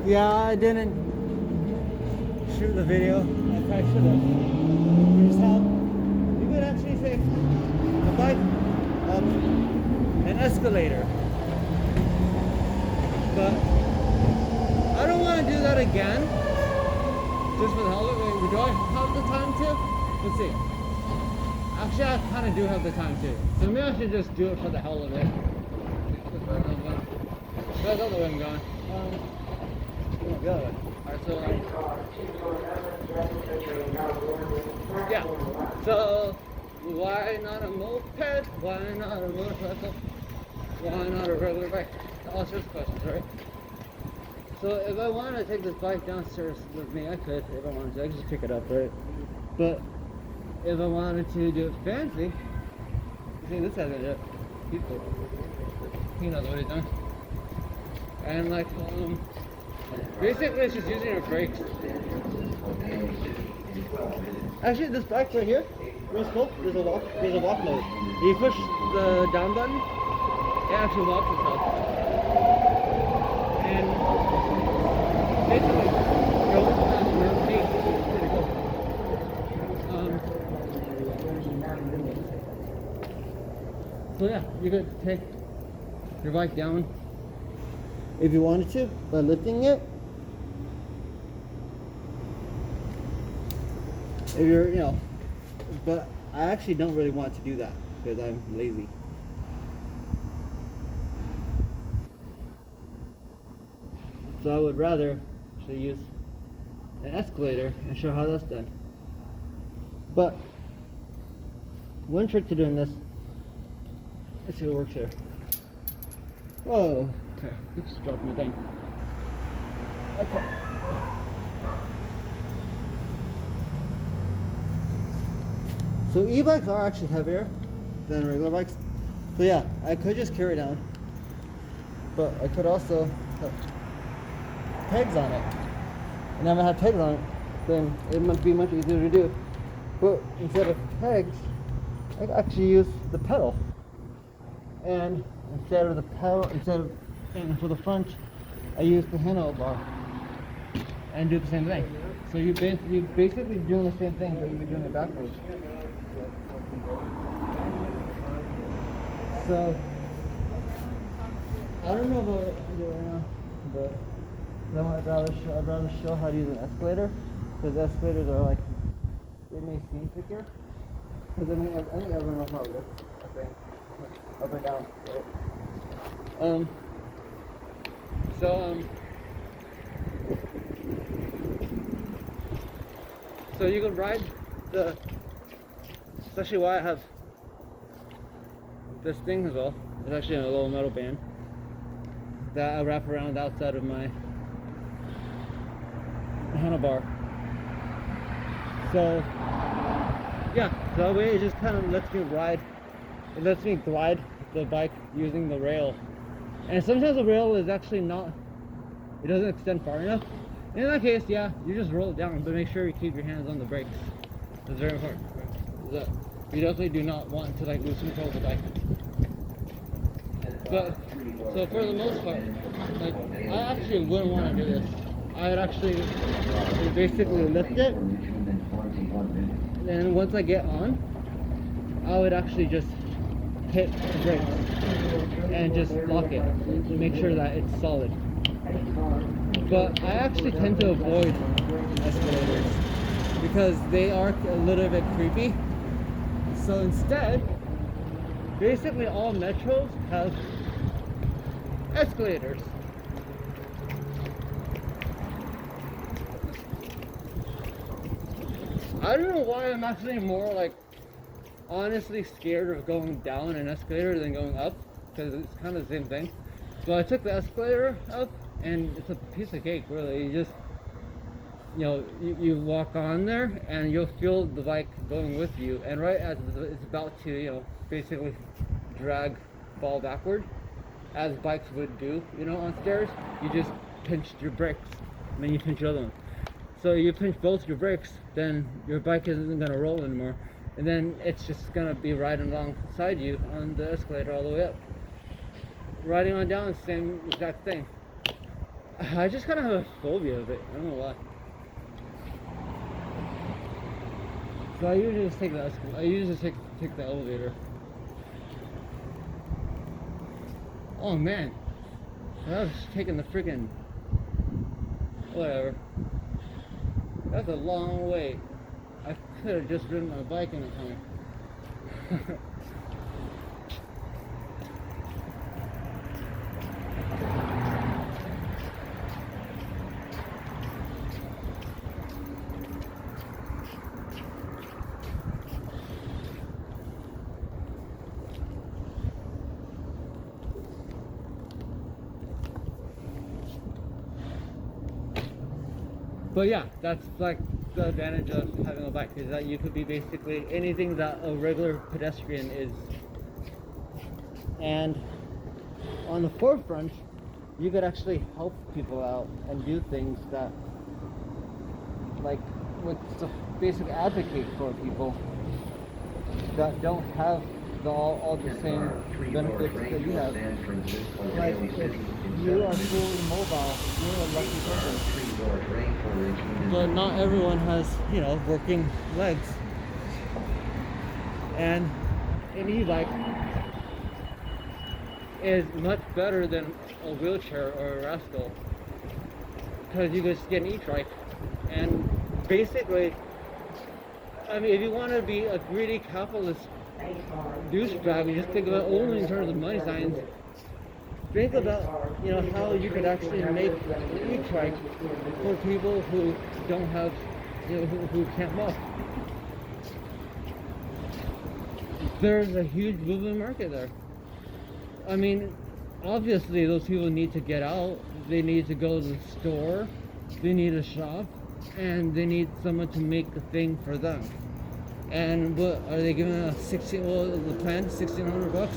Yeah, I didn't shoot the video. I probably should have. Which is how you could actually take a bike up an escalator. But I don't want to do that again. Just for the hell of it. Do I have the time to? Let's see. Actually, I kind of do have the time to. So maybe I should just do it for the hell of it. That's the other way I'm going. Good. Alright, so yeah. So why not a moped? Why not a motorcycle? Why not a regular bike? All sorts of questions, right? So if I wanted to take this bike downstairs with me, I could. If I wanted to, I could just pick it up, right? But if I wanted to do it fancy, see, this has it. He knows what he's doing. And like, basically it's just using your brakes. Actually, this bike right here, real cool. There's a walk mode. You push the down button, it actually walks itself. And basically, you're always pretty cool. So yeah, you could take your bike down if you wanted to by lifting it. If you're, but I actually don't really want to do that because I'm lazy. So I would rather actually use an escalator and show how that's done. But one trick to doing this, let's see what works here. Whoa, okay, just dropped my thing. Okay. So e-bikes are actually heavier than regular bikes. So yeah, I could just carry it down, but I could also put pegs on it. And if I have pegs on it, then it must be much easier to do. But instead of pegs, I actually use the pedal. And and for the front, I use the handlebar and do the same thing. So you're basically doing the same thing, but you're doing it backwards. So I don't know about it right now, but I'd rather show how to use an escalator, because escalators are like, it may seem trickier. Because I think everyone knows how it looks. I think up and down. Right? So you can ride the. It's actually why I have this thing as well. It's actually a little metal band that I wrap around the outside of my handlebar. So yeah, so that way it just kind of lets me glide the bike using the rail. And sometimes the rail is actually not, it doesn't extend far enough. In that case, yeah, you just roll it down, but make sure you keep your hands on the brakes. That's very important. Right? You definitely do not want to like lose control of the bike. But so for the most part, like I actually wouldn't want to do this. I would actually basically lift it, and then once I get on, I would actually just hit the brakes and just lock it, make sure that it's solid. But I actually tend to avoid escalators because they are a little bit creepy. So instead, basically all metros have escalators. I don't know why I'm actually more like honestly scared of going down an escalator than going up, because it's kind of the same thing. So I took the escalator up and it's a piece of cake really. You just, you walk on there and you'll feel the bike going with you, and right as it's about to, basically fall backward, as bikes would do, on stairs, you just pinch your brakes, and then you pinch your other one. So you pinch both your brakes, then your bike isn't gonna roll anymore, and then it's just gonna be riding alongside you on the escalator all the way up. Riding on down, same exact thing. I just kind of have a phobia of it. I don't know why. So I usually just take the I usually just take the elevator. Oh man, I was taking the freaking whatever. That's a long way. I could have just ridden my bike in the time. But yeah, that's like the advantage of having a bike, is that you could be basically anything that a regular pedestrian is. And on the forefront, you could actually help people out and do things that, like, with the basic advocate for people that don't have all the same benefits that you have. Like, if you are fully mobile, you're a lucky person. But not everyone has, you know, working legs. And an e-bike is much better than a wheelchair or a rascal, because you just get an e-trike. And basically, I mean, if you want to be a greedy capitalist douchebag, you just think about only in terms of money signs. Think about, you know, how you could actually make an e-trike for people who don't have, you know, who can't walk. There's a huge moving market there. I mean, obviously those people need to get out. They need to go to the store. They need to shop, and they need someone to make the thing for them. And what are they giving a the plan $1,600?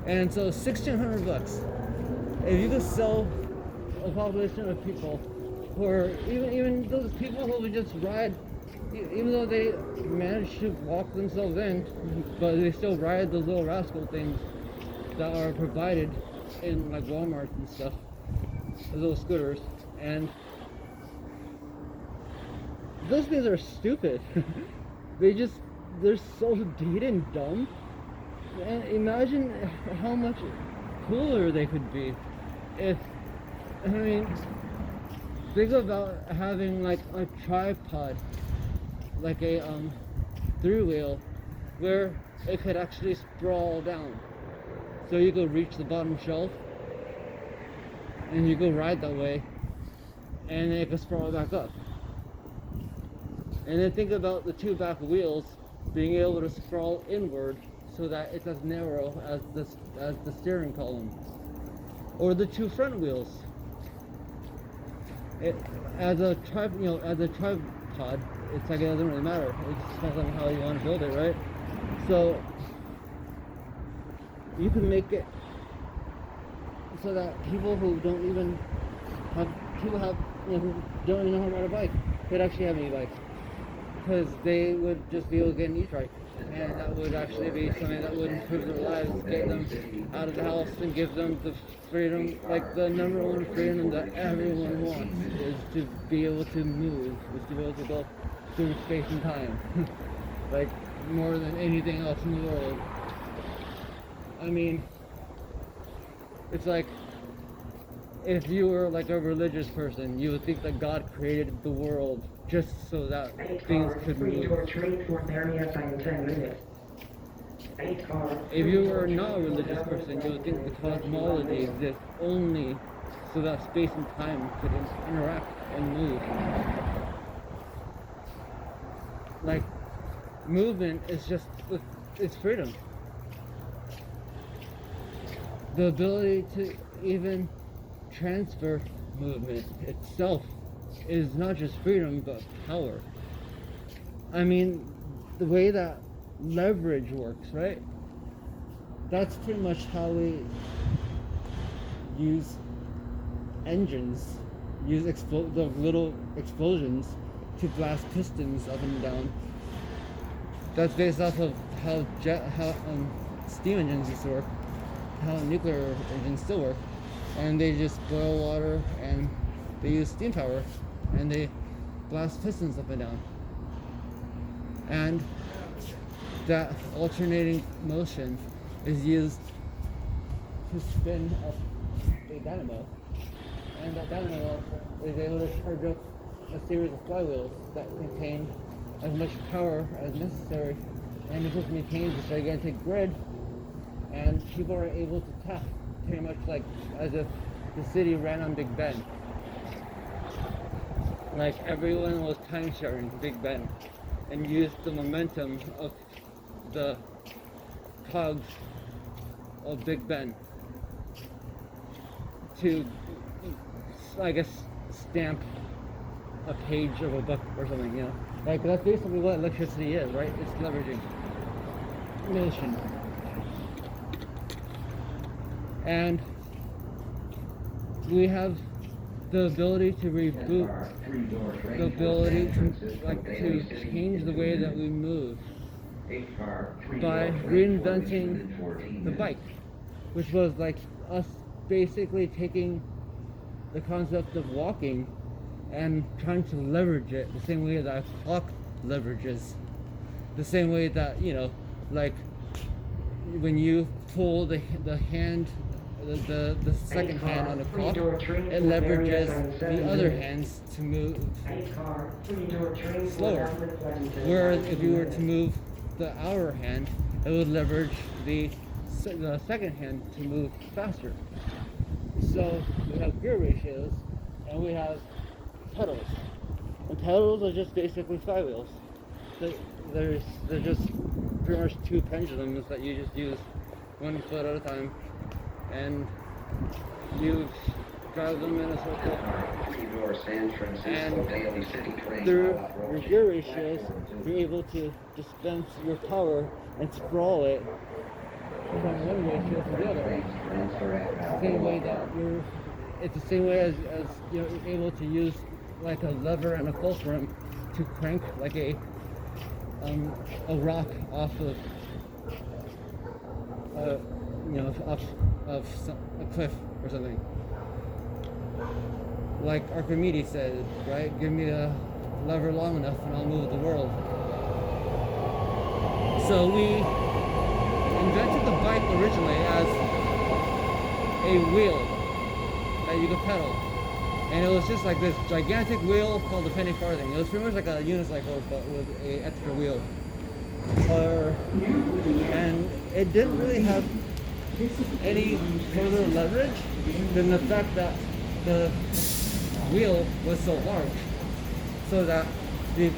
And so $1,600, if you could sell a population of people who are even those people who would just ride, even though they manage to walk themselves in, but they still ride those little rascal things that are provided in like Walmart and stuff, those little scooters. And those things are stupid. They're so dated and dumb. And imagine how much cooler they could be if, I mean, think about having like a tripod, like a 3-wheel, where it could actually sprawl down. So you could reach the bottom shelf, and you could ride that way, and then it could sprawl back up. And then think about the 2 back wheels being able to sprawl inward so that it's as narrow as the steering column, or the 2 front wheels. As a tripod, it's like it doesn't really matter. It just depends on how you want to build it, right? So you can make it so that people who don't even have, you know, who don't even know how to ride a bike could actually have an e-bike, because they would just be able to get an e-trike, and that would actually be something that would improve their lives, get them out of the house and give them the freedom. Like, the number one freedom that everyone wants is to be able to move, is to be able to go through space and time. Like, more than anything else in the world. I mean, it's like, if you were like a religious person, you would think that God created the world just so that things could move. If you were not a religious person, you would think the cosmology exists only so that space and time could interact and move. Like, movement is just, it's freedom. The ability to even transfer movement itself is not just freedom, but power. I mean, the way that leverage works, right? That's pretty much how we use engines, use the little explosions to blast pistons up and down. That's based off of how steam engines used to work, how nuclear engines still work. and they just boil water and they use steam power and they blast pistons up and down. And that alternating motion is used to spin up a dynamo, and that dynamo is able to charge up a series of flywheels that contain as much power as necessary, and it just maintains a gigantic grid, and people are able to tap pretty much like as if the city ran on Big Ben. Like everyone was time sharing Big Ben and used the momentum of the cogs of Big Ben to, I guess, stamp a page of a book or something, you know? Like, that's basically what electricity is, right? It's leveraging motion. And we have the ability to reboot, the ability to change the way that we move by reinventing the bike, which was like us basically taking the concept of walking and trying to leverage it the same way that a clock leverages, the same way that, you know, like when you pull the hand, the second hand on a clock, it leverages the other hands to move slower. Whereas if you were to move the hour hand, it would leverage the second hand to move faster. So we have gear ratios and we have pedals. And pedals are just basically flywheels. They're just pretty much two pendulums that you just use one foot at a time, and you drive them in a circle. And through your gear ratios, you're able to dispense your power and sprawl it from one ratio to the other. Same way that it's the same way as you're able to use like a lever and a fulcrum to crank like a rock off of off of a cliff or something. Like Archimedes said, right? Give me a lever long enough and I'll move the world. So we invented the bike originally as a wheel that you could pedal. And it was just like this gigantic wheel called the penny farthing. It was pretty much like a unicycle but with an extra wheel. And it didn't really have any further leverage than the fact that the wheel was so large, so that the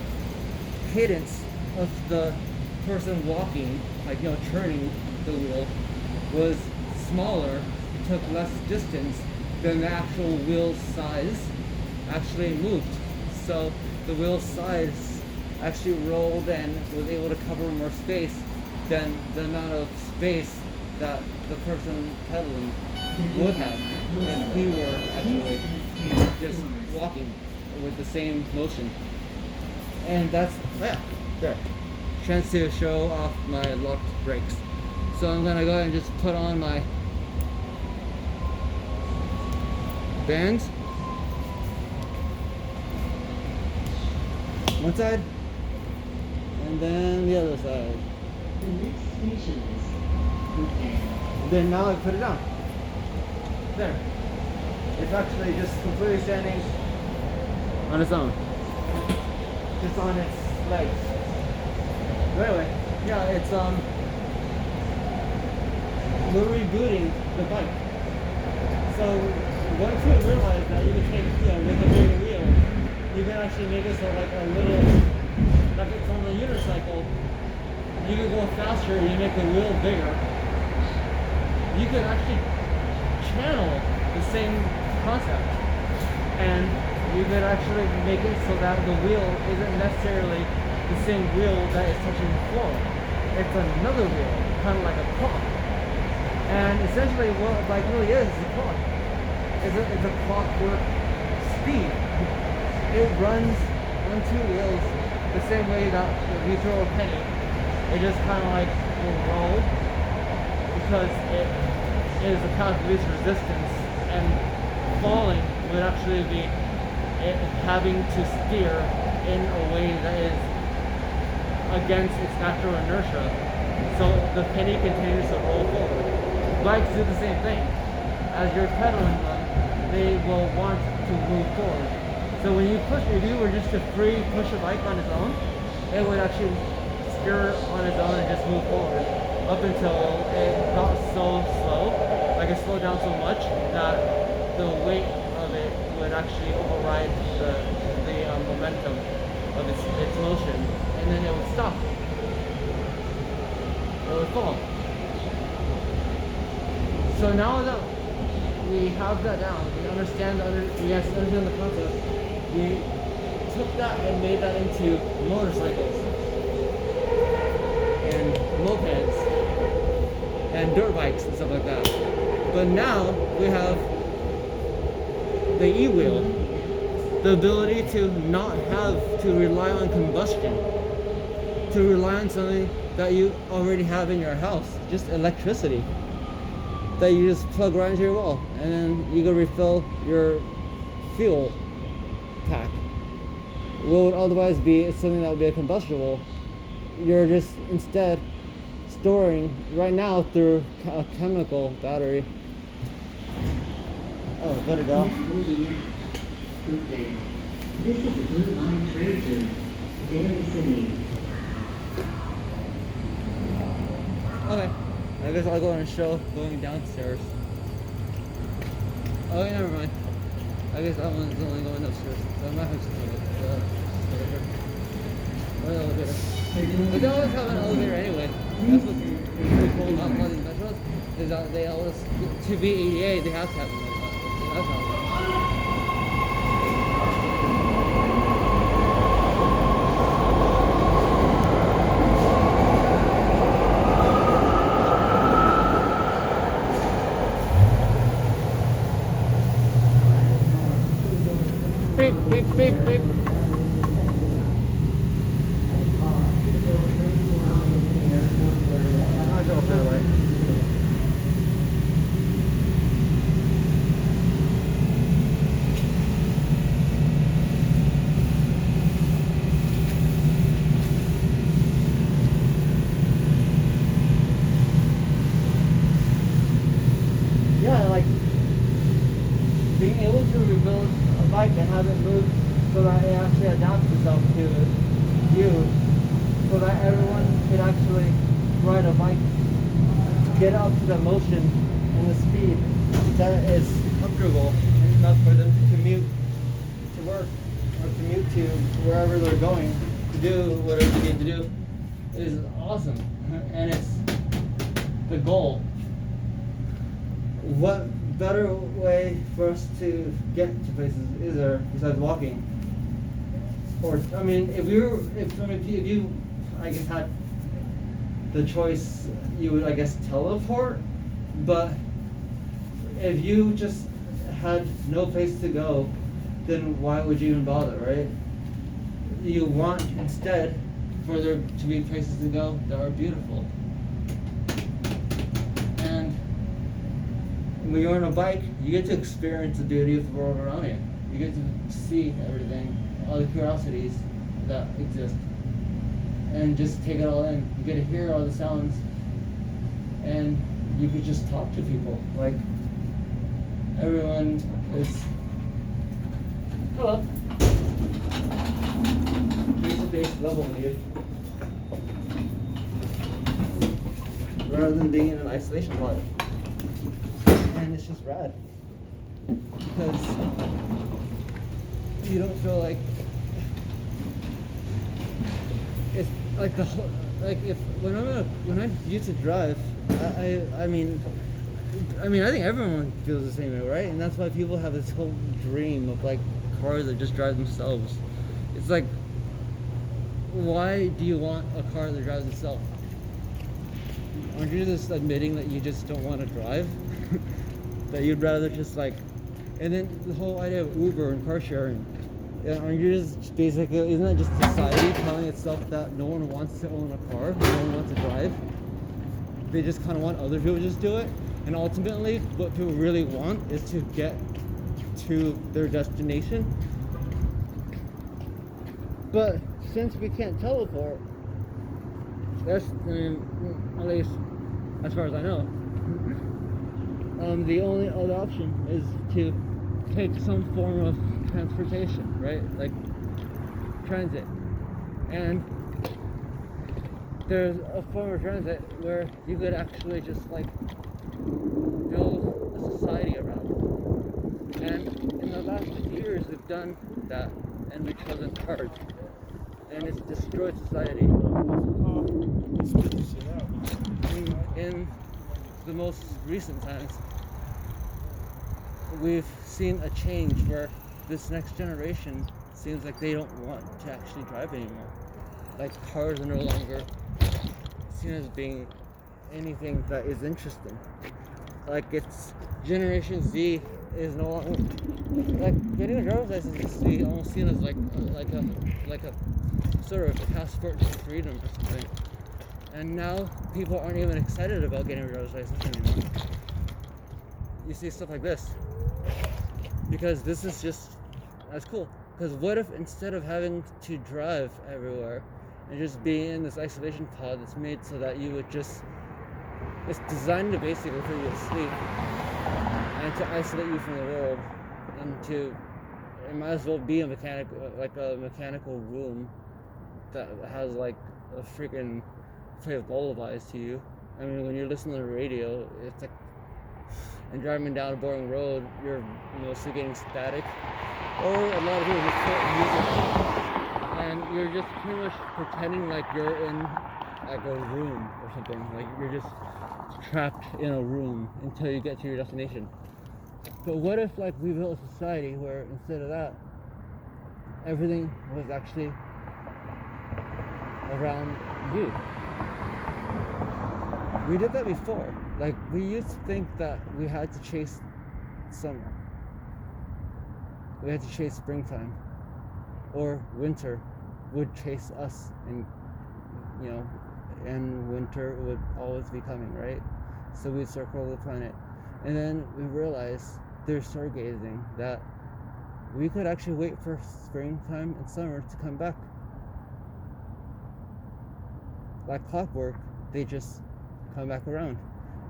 cadence of the person walking, like, you know, turning the wheel, was smaller. It took less distance than the actual wheel size actually moved. So the wheel size actually rolled and was able to cover more space than the amount of space that the person pedaling would have if he were actually just walking with the same motion. And that's, yeah, there. Chance to show off my locked brakes. So I'm gonna go ahead and just put on my bands. One side, and then the other side. The next station is Then now I put it down. There. It's actually just completely standing on its own. Just on its legs. But anyway, yeah, it's we're rebooting the bike. So once you realize that you can take, you know, with a bigger wheel, you can actually make it so like a little, like it's on the unicycle, you can go faster, you make the wheel bigger. You can actually channel the same concept, and you can actually make it so that the wheel isn't necessarily the same wheel that is touching the floor. It's another wheel, kind of like a clock. And essentially what a bike really is a clock. It's a clockwork speed. It runs on two wheels the same way that if you throw a penny, it just kind of like will roll, because it is the path of least resistance and falling would actually be it having to steer in a way that is against its natural inertia. So the penny continues to roll forward. Bikes do the same thing. As you're pedaling them, they will want to move forward. So when you push, if you were just to free push a bike on its own, it would actually steer on its own and just move forward up until it got so slow, like it slowed down so much that the weight of it would actually override the momentum of its motion, and then it would stop. It would fall. So now that we have that down, we understand the concept, we took that and made that into motorcycles and mopeds and dirt bikes and stuff like that. But now we have the e-wheel, the ability to not have to rely on combustion, to rely on something that you already have in your house, just electricity that you just plug right into your wall, and then you go refill your fuel pack. What would otherwise be something that would be a combustible, you're just instead storing right now through a chemical battery. Oh, better go. Good day. This is the Blue Line Trade Zone, Daly City. Okay, I guess I'll go on a show going downstairs. Oh, yeah, never mind. I guess that one's only going upstairs. So I might have to do it. Or the elevator. But they always have an elevator anyway. That's what's really cool about all these metros, is that they always, to be ADA, they have to have an elevator. That's how beep, beep, beep, beep. I'll go that way. Yeah, like being able to rebuild a bike and have it move so that it actually adapts itself to you, so that everyone can actually ride a bike, get up to the motion and the speed that is comfortable enough for them to commute to work or commute to wherever they're going to do whatever they need to do is awesome, and it's the goal. What better way for us to get to places is there besides walking? Or, I mean, if you, I guess, had the choice, you would, I guess, teleport. But if you just had no place to go, then why would you even bother, right? You want instead for there to be places to go that are beautiful. And when you're on a bike, you get to experience the beauty of the world around you. You get to see everything, all the curiosities that exist, and just take it all in. You get to hear all the sounds, and you could just talk to people. Like, everyone is, hello, face-to-face level with you, rather than being in an isolation pod. And it's just rad, because you don't feel like it's like the whole, like if when I used to drive, I mean I think everyone feels the same way, right? And that's why people have this whole dream of like cars that just drive themselves. It's like, why do you want a car that drives itself? Aren't you just admitting that you just don't want to drive? That you'd rather just like, and then the whole idea of Uber and car sharing, aren't you just basically, isn't that just society telling itself that no one wants to own a car, no one wants to drive? They just kind of want other people to just do it, And ultimately, what people really want is to get to their destination. But since we can't teleport, that's, at least as far as I know, the only other option is to take some form of transportation, right? Like transit. And there's a form of transit where you could actually just like build a society around. And in the last 50 years, we've done that, and we've chosen cars, and it's destroyed society. In the most recent times, we've seen a change where this next generation seems like they don't want to actually drive anymore. Like cars are no longer seen as being anything that is interesting. Like it's Generation Z is no longer like getting a driver's license is almost seen as like a sort of passport to freedom or something. And now people aren't even excited about getting a driver's license anymore. You see stuff like this because this is just as cool. Because what if instead of having to drive everywhere and just being in this isolation pod that's made so that you would just, it's designed to basically put you to sleep and to isolate you from the world, and to, it might as well be a mechanical room that has like a freaking play of lullabies to you. I mean, when you're listening to the radio, it's like, and driving down a boring road, you're mostly getting static, or a lot of people just put music, and you're just pretty much pretending like you're in like a room or something. Like you're just trapped in a room until you get to your destination. But what if like we built a society where instead of that, everything was actually around you? We did that before. Like we used to think that we had to chase summer. We had to chase springtime, or winter would chase us, and and winter would always be coming, right? So we'd circle the planet, and then we realized through stargazing that we could actually wait for springtime and summer to come back. Like clockwork, they just come back around,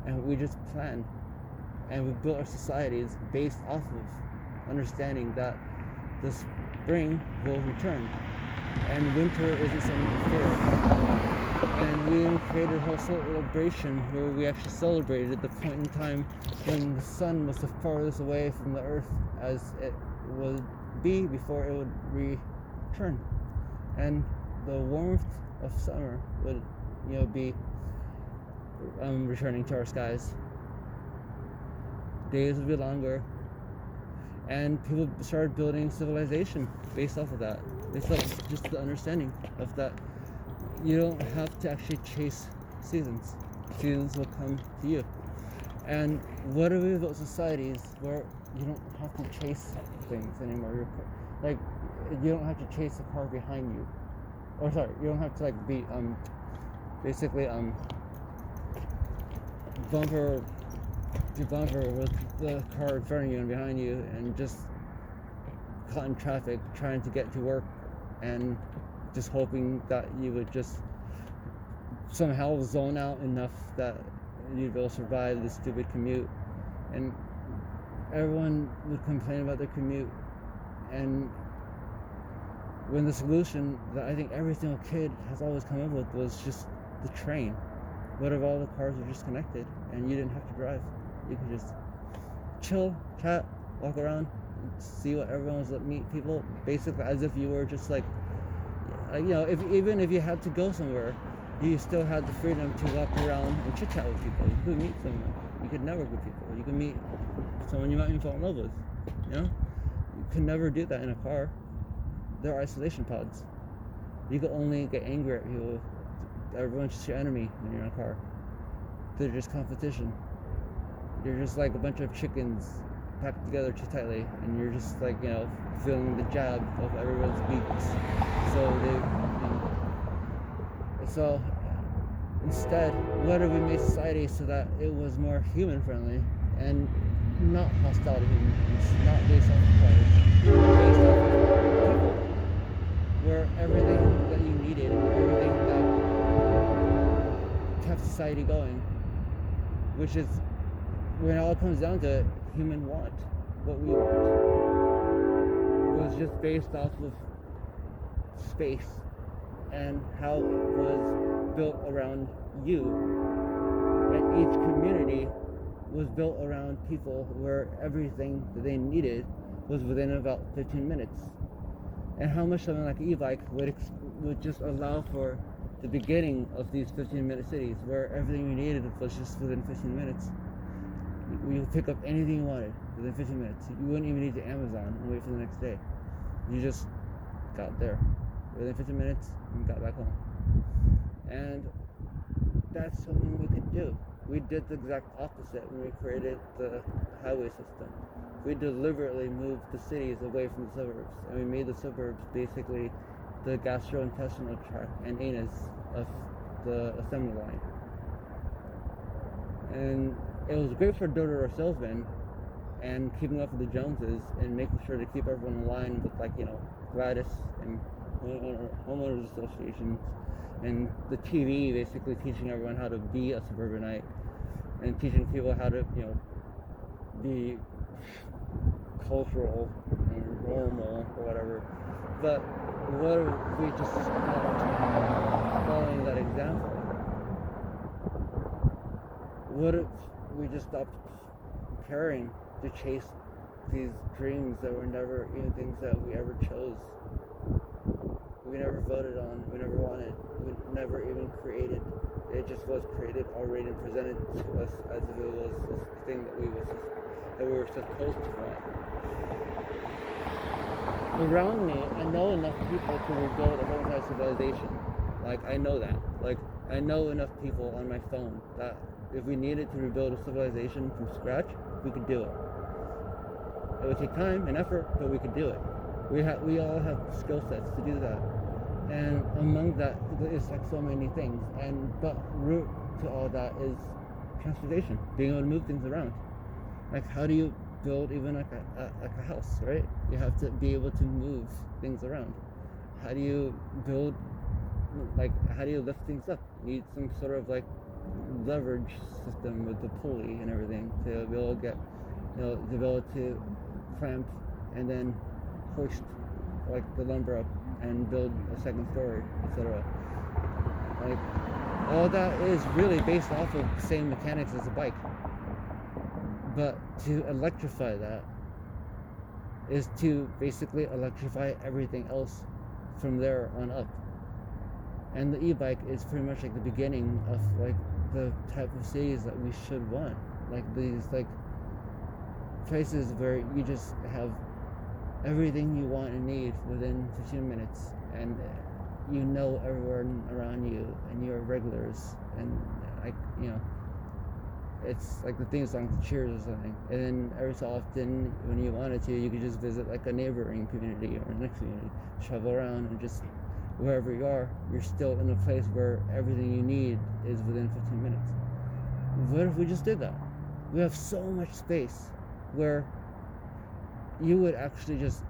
and we just planned, and we built our societies based off of understanding that the spring will return and winter isn't something to fear. And we even created a whole celebration where we actually celebrated the point in time when the sun was the farthest away from the earth as it would be before it would return, and the warmth of summer would be returning to our skies. Days would be longer, and people started building civilization based off of that. Based off just the understanding of that you don't have to actually chase seasons. Seasons will come to you. And what if we built societies where you don't have to chase things anymore? Like you don't have to chase a car behind you. Or sorry, you don't have to like be basically bumper to bumper with the car in front of you and behind you, and just caught in traffic trying to get to work, and just hoping that you would just somehow zone out enough that you'd be able to survive this stupid commute. And everyone would complain about their commute, and when the solution that I think every single kid has always come up with was just the train. What if all the cars were just connected and you didn't have to drive? You could just chill, chat, walk around, see what everyone was like, meet people, basically as if you were just like, even if you had to go somewhere, you still had the freedom to walk around and chit chat with people. You could meet someone. You could network with people. You could meet someone you might even fall in love with. You could never do that in a car. There are isolation pods. You could only get angry at people. Everyone's just your enemy when you're in a car. They're just competition. You're just like a bunch of chickens packed together too tightly, and you're just like, feeling the jab of everyone's beaks. So Instead, what if we made society so that it was more human friendly and not hostile to human beings, not based off of price, based off of people, where everything that you needed, everything that kept society going, which is, when it all comes down to it, human want, what we want, was just based off of space and how it was built around you. And each community was built around people where everything that they needed was within about 15 minutes. And how much something like an e-bike would just allow for the beginning of these 15-minute cities, where everything you needed was just within 15 minutes. You could pick up anything you wanted within 15 minutes. You wouldn't even need to Amazon and wait for the next day. You just got there within 15 minutes and got back home. And that's something we could do. We did the exact opposite when we created the highway system. We deliberately moved the cities away from the suburbs, and we made the suburbs basically the gastrointestinal tract and anus of the assembly line. And it was great for door-to-door salesmen and keeping up with the Joneses and making sure to keep everyone in line with, like, Gladys and homeowners associations, and the TV basically teaching everyone how to be a suburbanite and teaching people how to, be cultural and normal or whatever. But what if we just stopped following that example? What if we just stopped caring to chase these dreams that were never even things that we ever chose? We never voted on, we never wanted, we never even created. It just was created already and presented to us as if it was this thing that we were supposed to want. Around me, I know enough people to rebuild a whole entire civilization. Like, I know that. Like, I know enough people on my phone that if we needed to rebuild a civilization from scratch, we could do it. It would take time and effort, but we could do it. We all have skill sets to do that. And among that is like so many things. But root to all that is transportation, being able to move things around. Like, how do you build even like a house, right? You have to be able to move things around. How do you build, how do you lift things up? You need some sort of leverage system with the pulley and everything to be able to get, to be able to clamp and then hoist the lumber up and build a second story, etc. All that is really based off of the same mechanics as a bike. But to electrify that is to basically electrify everything else from there on up. And the e-bike is pretty much the beginning of the type of cities that we should want. These places where you just have everything you want and need within 15 minutes, and everyone around you, and you're regulars, and it's like the theme song to Cheers or something. And then every so often, when you wanted to, you could just visit a neighboring community or the next community, travel around, and just wherever you are, you're still in a place where everything you need is within 15 minutes. What if we just did that? We have so much space where you would actually just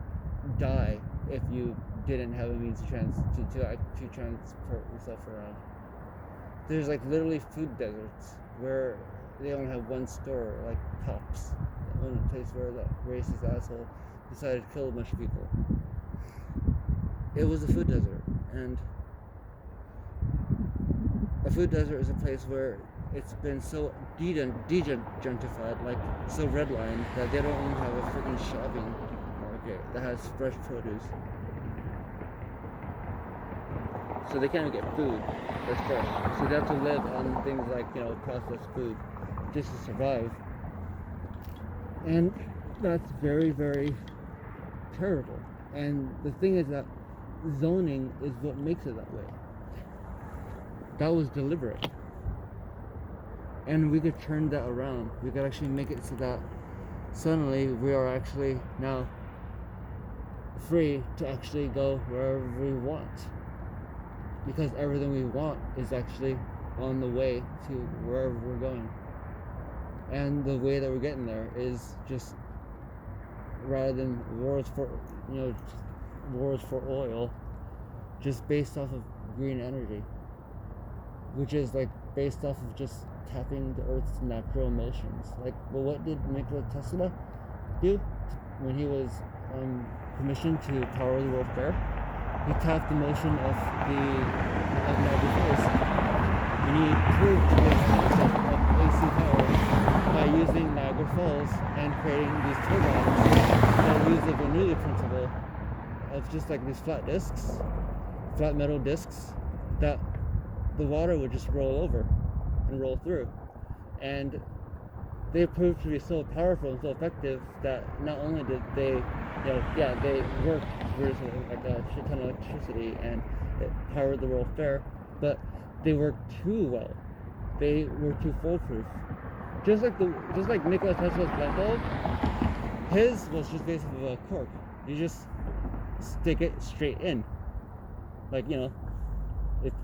die if you didn't have a means to transport yourself around. There's literally food deserts where they only have one store, Tops, the only place where the racist asshole decided to kill a bunch of people. It was a food desert, and a food desert is a place where it's been so degentrified, so redlined, that they don't even have a freaking shopping market that has fresh produce. So they can't even get food that's fresh. So they have to live on things processed food just to survive. And that's very, very terrible. And the thing is that zoning is what makes it that way. That was deliberate. And we could turn that around. We could actually make it so that suddenly we are actually now free to actually go wherever we want. Because everything we want is actually on the way to wherever we're going. And the way that we're getting there is just, rather than wars for oil, just based off of green energy, which is like based off of just tapping the Earth's natural emotions. Like, well, what did Nikola Tesla do when he was commissioned to power the World Fair? He tapped the motion of Niagara Falls, and he proved the concept of AC power by using Niagara Falls and creating these turbines that use the Bernoulli principle of just like these flat metal discs that the water would just roll over and roll through. And they proved to be so powerful and so effective that not only did they, they worked with like a shit ton of electricity and it powered the World Fair, but they worked too well. They were too foolproof. Just like Nikola Tesla's light bulb, his was just basically a cork. You just stick it straight in. Like,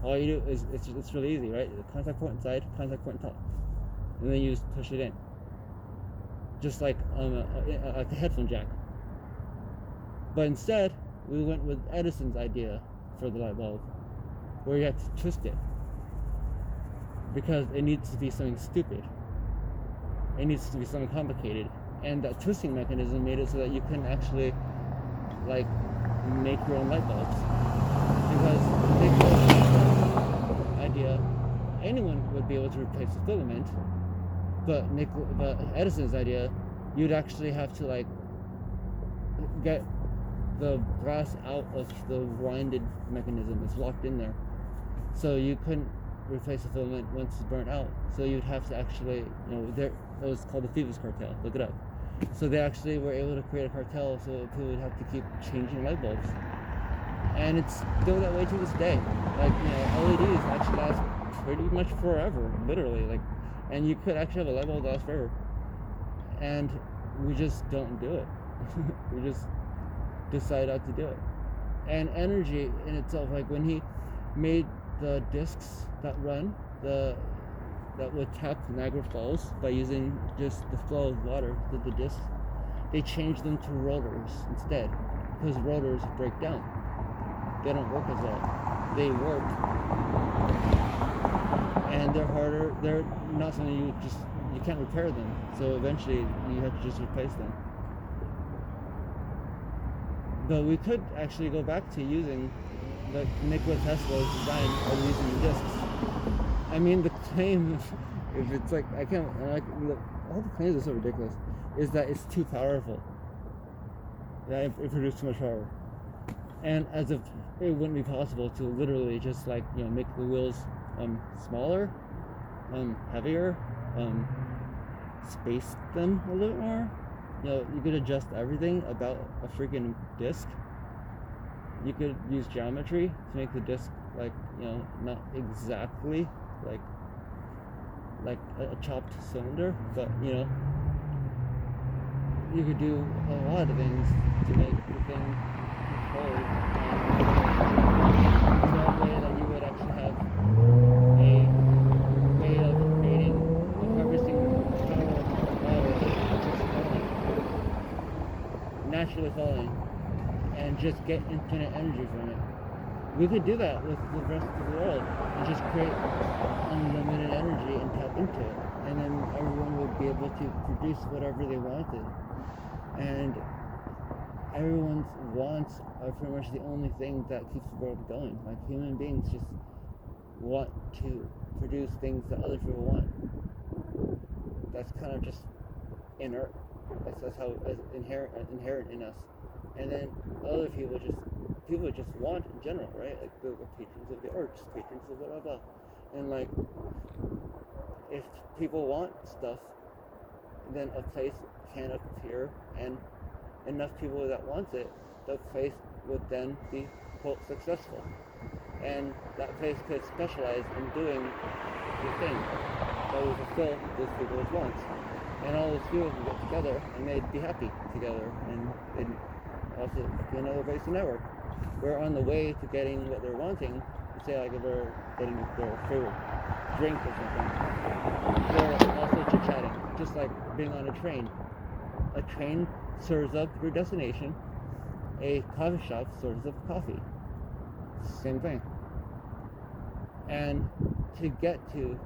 all you do is it's really easy, right? Contact point inside, contact point top, and then you just push it in, just like a headphone jack. But instead, we went with Edison's idea for the light bulb, where you have to twist it because it needs to be something stupid. It needs to be something complicated, and that twisting mechanism made it so that you can actually like make your own light bulbs. Because Nikola's idea, anyone would be able to replace the filament, but Edison's idea, you'd actually have to like get the brass out of the winded mechanism. It's locked in there, so you couldn't replace the filament once it's burnt out. So you'd have to actually, it was called the Phoebus cartel. Look it up. So they actually were able to create a cartel, so people would have to keep changing light bulbs. And it's still that way to this day. Like, LEDs actually last pretty much forever, literally. Like, and you could actually have a light bulb that lasts forever. And we just don't do it. We just decide not to do it. And energy in itself, like when he made the discs that run, that would tap Niagara Falls by using just the flow of water through the discs, they changed them to rotors instead, because rotors break down. They don't work as well. They work, and they're harder. They're not something you can't repair them. So eventually you have to just replace them. But we could actually go back to using like Nikola Tesla's design of using discs. I mean, the claim, if it's like, I can't, like, all the claims are so ridiculous, is that it's too powerful. That it produces too much power. And as if it wouldn't be possible to literally just like, make the wheels smaller, heavier, space them a little more. You could adjust everything about a freaking disc. You could use geometry to make the disc like, not exactly like a chopped cylinder, but you could do a lot of things to make the thing controlled in a way that you would actually have a way of creating and harvesting power of water just naturally falling, and just get infinite energy from it. We could do that with the rest of the world and just create unlimited energy and tap into it, and then everyone would be able to produce whatever they wanted. And everyone's wants are pretty much the only thing that keeps the world going. Like, human beings just want to produce things that other people want. That's kind of just inert. That's how it's inherent in us. And then other people just want in general, right? Like the patrons of the arts, patrons of blah blah blah. And like, if people want stuff, then a place can appear, and enough people that wants it, the place would then be, quote, successful. And that place could specialize in doing the thing that would fulfill those people's wants. And all those people would get together and they'd be happy together, and they'd also be another place to network. We're on the way to getting what they're wanting, say like if they're getting their favorite drink or something, they're also chit-chatting, just like being on a train. A train serves up your destination. A coffee shop serves up coffee. Same thing. And to get to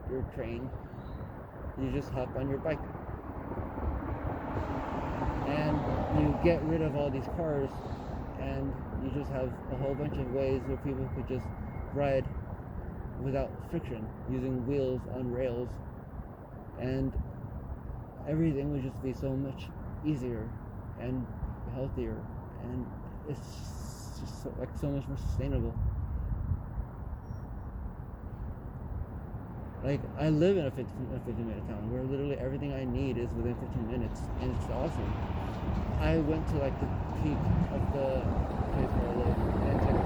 your train, you just hop on your bike. And you get rid of all these cars, and you just have a whole bunch of ways where people could just ride without friction, using wheels on rails, and everything would just be so much easier and healthier, and it's just so much more sustainable. Like, I live in a 15-minute town where literally everything I need is within 15 minutes, and it's awesome. I went to like the peak of the place where I live, and it's like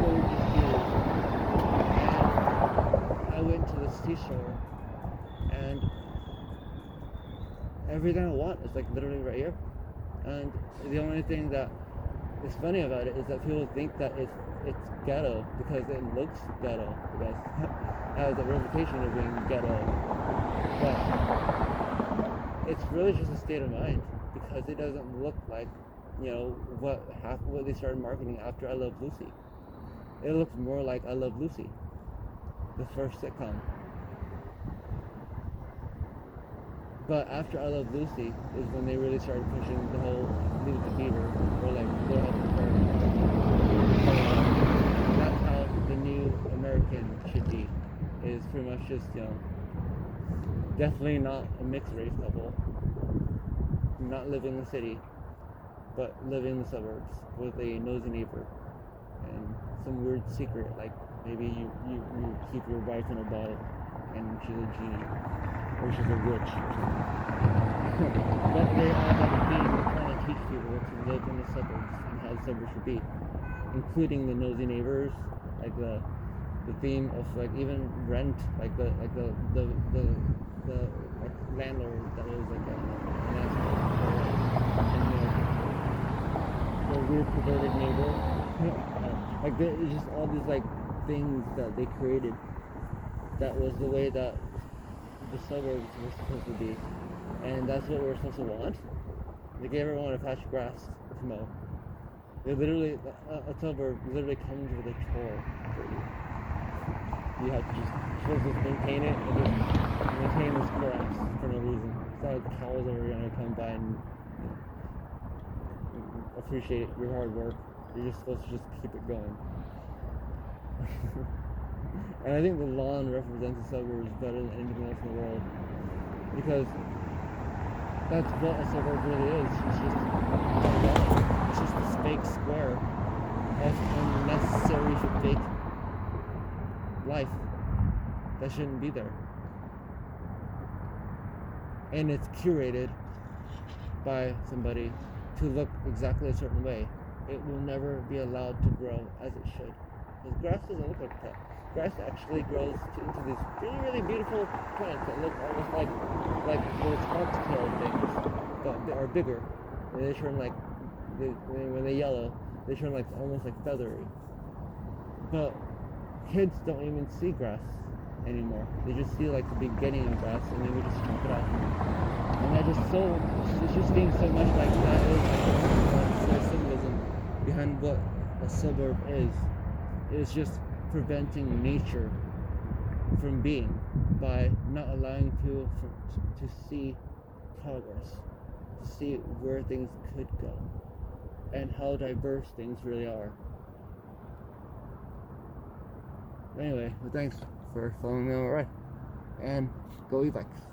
gorgeous views. And I went to the seashore, and everything I want is like literally right here. And the only thing that is funny about it is that people think that it's ghetto because it looks ghetto. It has a reputation of being ghetto, but it's really just a state of mind, because it doesn't look like, you know, what they started marketing after I Love Lucy. It looks more like I Love Lucy, the first sitcom. But after I Love Lucy is when they really started pushing the whole Leave It to Beaver, or like Little House on the Prairie. That's how the new American should be. Is pretty much just, you know, definitely not a mixed race couple, not living in the city, but living in the suburbs with a nosy neighbor and some weird secret, like maybe you keep your wife in a bottle and she's a genie, or she's a witch or something. But they all have a theme of trying to teach people to live in the suburbs and how the suburbs should be, including the nosy neighbors, like the theme of like even rent, like the like landlord that was like an asshole, and the weird perverted neighbor. Like it's just all these like things that they created. That was the way that the suburbs were supposed to be, and that's what we're supposed to want. They gave everyone a patch of grass to mow. They literally, a suburb literally comes with a chore for you. You have to just maintain it and just maintain this grass for no reason. It's not like the cows are gonna come by and, you know, appreciate your hard work. You're just supposed to just keep it going. And I think the lawn represents the suburbs better than anything else in the world, because that's what a suburb really is. It's just a lawn. It's just this fake square of unnecessary fake life that shouldn't be there, and it's curated by somebody to look exactly a certain way. It will never be allowed to grow as it should, because grass doesn't look like that. Grass actually grows into these really beautiful plants that look almost like those foxtail things, but they are bigger, and they turn like when they yellow, they turn like almost like feathery. But kids don't even see grass anymore. They just see like the beginning of grass, and they would just chop it off. And that just it's just being so much like that is like the symbolism behind what a suburb is. It's just preventing nature from being by not allowing people to see progress, to see where things could go, and how diverse things really are. Anyway, well, thanks for following me on the ride, and go e-bikes.